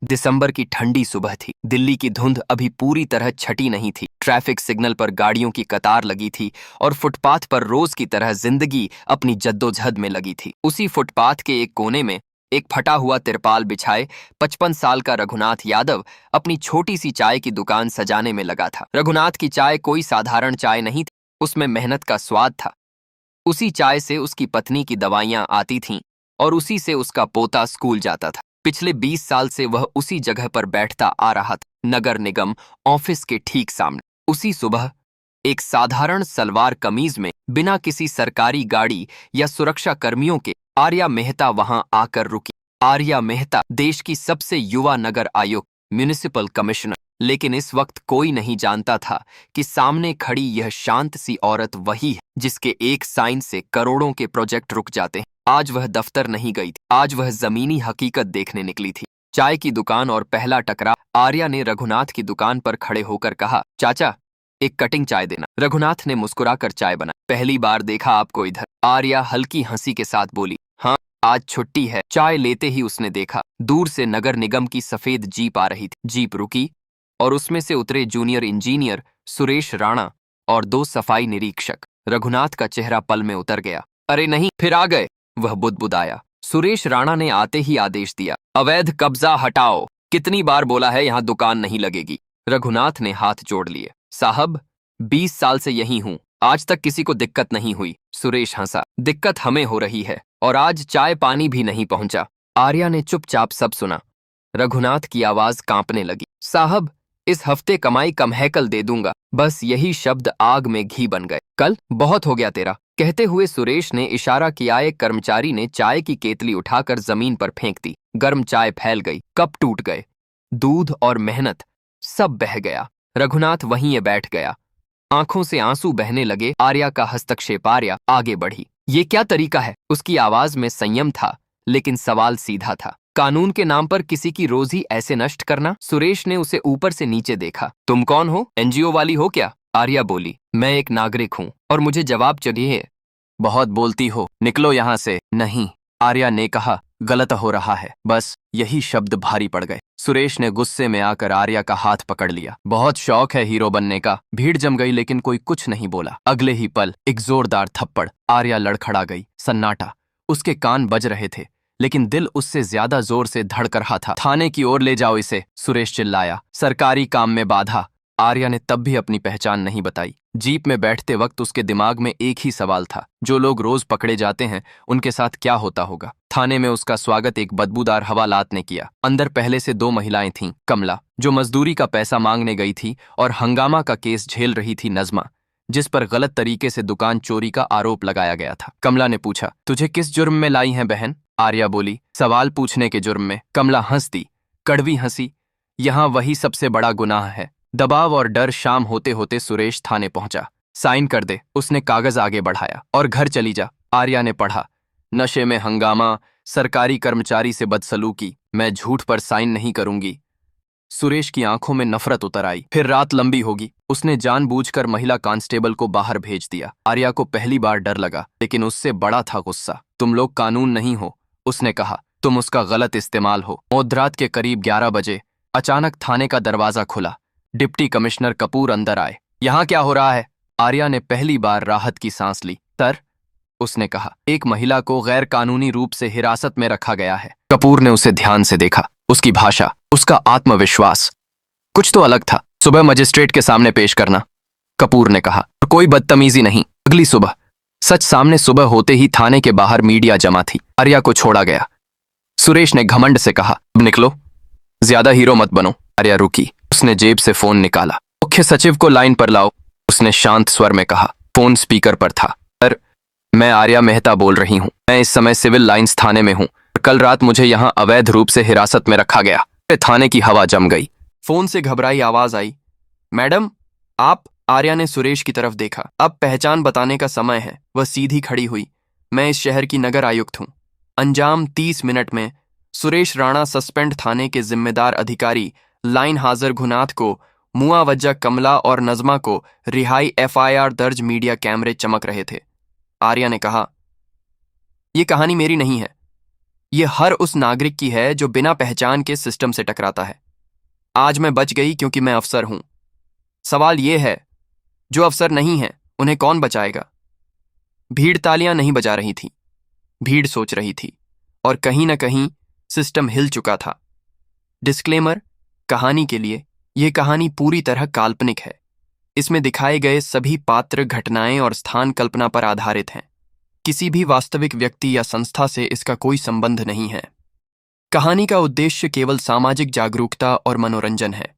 दिसंबर की ठंडी सुबह थी। दिल्ली की धुंध अभी पूरी तरह छटी नहीं थी। ट्रैफिक सिग्नल पर गाड़ियों की कतार लगी थी और फुटपाथ पर रोज की तरह जिंदगी अपनी जद्दोजहद में लगी थी। उसी फुटपाथ के एक कोने में एक फटा हुआ तिरपाल बिछाए 55 साल का रघुनाथ यादव अपनी छोटी सी चाय की दुकान सजाने में लगा था। रघुनाथ की चाय कोई साधारण चाय नहीं थी, उसमें मेहनत का स्वाद था। उसी चाय से उसकी पत्नी की दवाइयां आती थीं और उसी से उसका पोता स्कूल जाता था। पिछले 20 साल से वह उसी जगह पर बैठता आ रहा था, नगर निगम ऑफिस के ठीक सामने। उसी सुबह एक साधारण सलवार कमीज में बिना किसी सरकारी गाड़ी या सुरक्षा कर्मियों के आर्या मेहता वहां आकर रुकी। आर्या मेहता देश की सबसे युवा नगर आयुक्त, म्युनिसिपल कमिश्नर। लेकिन इस वक्त कोई नहीं जानता था कि सामने खड़ी यह शांत सी औरत वही है जिसके एक साइन से करोड़ों के प्रोजेक्ट रुक जाते हैं। आज वह दफ्तर नहीं गई थी, आज वह जमीनी हकीकत देखने निकली थी। चाय की दुकान और पहला टकराव। आर्या ने रघुनाथ की दुकान पर खड़े होकर कहा, चाचा एक कटिंग चाय देना। रघुनाथ ने मुस्कुराकर चाय बनाई। पहली बार देखा आपको इधर। आर्या हल्की हंसी के साथ बोली, हाँ आज छुट्टी है। चाय लेते ही उसने देखा दूर से नगर निगम की सफेद जीप आ रही थी। जीप रुकी और उसमें से उतरे जूनियर इंजीनियर सुरेश राणा और 2 सफाई निरीक्षक। रघुनाथ का चेहरा पल में उतर गया। अरे नहीं, फिर आ गए, वह बुदबुदाया। सुरेश राणा ने आते ही आदेश दिया, अवैध कब्जा हटाओ। कितनी बार बोला है यहां दुकान नहीं लगेगी। रघुनाथ ने हाथ जोड़ लिए। साहब 20 साल से यहीं हूं, आज तक किसी को दिक्कत नहीं हुई। सुरेश हंसा, दिक्कत हमें हो रही है और आज चाय पानी भी नहीं पहुंचा। आर्या ने चुपचाप सब सुना। रघुनाथ की आवाज कांपने लगी, साहब इस हफ्ते कमाई कम है, कल दे दूंगा। बस यही शब्द आग में घी बन गए। कल बहुत हो गया तेरा, कहते हुए सुरेश ने इशारा किया। एक कर्मचारी ने चाय की केतली उठाकर जमीन पर फेंक दी। गर्म चाय फैल गई, कप टूट गए, दूध और मेहनत सब बह गया। रघुनाथ वहीं बैठ गया, आंखों से आंसू बहने लगे। आर्या का हस्तक्षेप। आर्या आगे बढ़ी, ये क्या तरीका है? उसकी आवाज में संयम था लेकिन सवाल सीधा था। कानून के नाम पर किसी की रोजी ऐसे नष्ट करना? सुरेश ने उसे ऊपर से नीचे देखा। तुम कौन हो, एनजीओ वाली हो क्या? आर्या बोली, मैं एक नागरिक हूं और मुझे जवाब चाहिए। बहुत बोलती हो, निकलो यहां से। नहीं, आर्या ने कहा, गलत हो रहा है। बस यही शब्द भारी पड़ गए। सुरेश ने गुस्से में आकर आर्या का हाथ पकड़ लिया। बहुत शौक है हीरो बनने का। भीड़ जम गई लेकिन कोई कुछ नहीं बोला। अगले ही पल एक जोरदार थप्पड़। आर्या लड़खड़ा गई। सन्नाटा। उसके कान बज रहे थे लेकिन दिल उससे ज्यादा जोर से धड़क रहा था। थाने की ओर ले जाओ इसे, सुरेश चिल्लाया। सरकारी काम में बाधा। आर्या ने तब भी अपनी पहचान नहीं बताई। जीप में बैठते वक्त उसके दिमाग में एक ही सवाल था, जो लोग रोज पकड़े जाते हैं उनके साथ क्या होता होगा। थाने में उसका स्वागत एक बदबूदार हवालात ने किया। अंदर पहले से 2 महिलाएं थीं, कमला जो मजदूरी का पैसा मांगने गई थी और हंगामा का केस झेल रही थी नजमा, जिस पर गलत तरीके से दुकान चोरी का आरोप लगाया गया था। कमला ने पूछा, तुझे किस जुर्म में लाई हैं बहन? आर्या बोली, सवाल पूछने के जुर्म में। कमला हंस दी, कड़वी हंसी। यहाँ वही सबसे बड़ा गुनाह है। दबाव और डर। शाम होते होते सुरेश थाने पहुंचा। साइन कर दे, उसने कागज आगे बढ़ाया। और घर चली जा। आर्या ने पढ़ा, नशे में हंगामा, सरकारी कर्मचारी से बदसलूकी, मैं झूठ पर साइन नहीं करूंगी। सुरेश की आंखों में नफरत उतर आई। फिर रात लंबी होगी। उसने जानबूझकर महिला कांस्टेबल को बाहर भेज दिया। आर्या को पहली बार डर लगा लेकिन उससे बड़ा था गुस्सा। तुम लोग कानून नहीं हो, उसने कहा, तुम उसका गलत इस्तेमाल हो। मध्यरात के करीब 11 बजे अचानक थाने का दरवाजा खुला। डिप्टी कमिश्नर कपूर अंदर आए। यहाँ क्या हो रहा है? आर्या ने पहली बार राहत की सांस ली। सर, उसने कहा, एक महिला को गैर कानूनी रूप से हिरासत में रखा गया है। कपूर ने उसे ध्यान से देखा। उसकी भाषा, उसका आत्मविश्वास, कुछ तो अलग था। सुबह मजिस्ट्रेट के सामने पेश करना, कपूर ने कहा, कोई बदतमीजी नहीं। अगली सुबह सच सामने। सुबह होते ही थाने के बाहर मीडिया जमा थी। आर्या को छोड़ा गया। सुरेश ने घमंड से कहा, अब निकलो, ज्यादा हीरो मत बनो। आर्या रुकी। उसने जेब से फोन निकाला। मुख्य सचिव को लाइन पर लाओ, उसने शांत स्वर में कहा। फोन स्पीकर पर था। सर, मैं आर्या मेहता बोल रही हूँ। मैं इस समय सिविल लाइंस थाने में हूँ। कल रात मुझे यहाँ अवैध रूप से हिरासत में रखा गया। थाने की हवा जम गई। फोन से घबराई आवाज आई, मैडम आप? आर्या ने सुरेश की तरफ देखा। अब पहचान बताने का समय है। वह सीधी खड़ी हुई। मैं इस शहर की नगर आयुक्त हूँ। अंजाम 30 मिनट में। सुरेश राणा सस्पेंड। थाने के जिम्मेदार अधिकारी लाइन हाजिर। घुनाथ को मुआवजा, कमला और नजमा को रिहाई। FIR दर्ज। मीडिया कैमरे चमक रहे थे। आर्या ने कहा, यह कहानी मेरी नहीं है, ये हर उस नागरिक की है जो बिना पहचान के सिस्टम से टकराता है। आज मैं बच गई क्योंकि मैं अफसर हूं। सवाल ये है, जो अफसर नहीं है उन्हें कौन बचाएगा? भीड़ तालियां नहीं बजा रही थी, भीड़ सोच रही थी, और कहीं ना कहीं सिस्टम हिल चुका था। डिस्क्लेमर, कहानी के लिए यह कहानी पूरी तरह काल्पनिक है। इसमें दिखाए गए सभी पात्र, घटनाएं और स्थान कल्पना पर आधारित हैं। किसी भी वास्तविक व्यक्ति या संस्था से इसका कोई संबंध नहीं है। कहानी का उद्देश्य केवल सामाजिक जागरूकता और मनोरंजन है।